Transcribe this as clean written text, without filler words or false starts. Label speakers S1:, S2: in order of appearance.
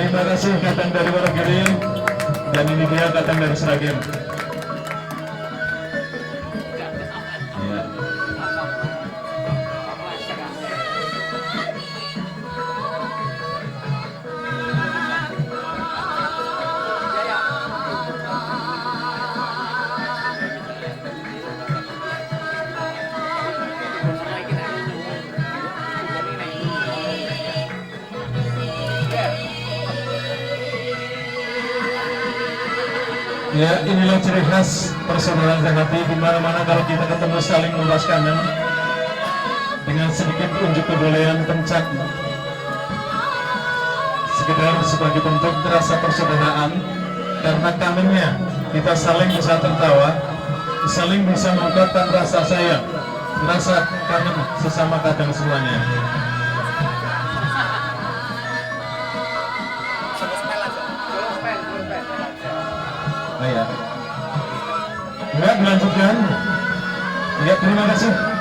S1: Terima kasih datang dari Wonogiri, dan ini dia datang dari Sragen. Ya. Ya, inilah ciri khas persaudaraan sehati, di mana-mana kalau kita ketemu saling meluas kangen dengan sedikit unjuk kebolehan pencak, sekedar sebagai bentuk rasa persaudaraan. Karena kangennya kita saling bisa tertawa, saling bisa mengungkapkan rasa sayang, rasa kangen sesama kadang semuanya. Oh ya, enggak dilanjutkan. Ya, terima kasih.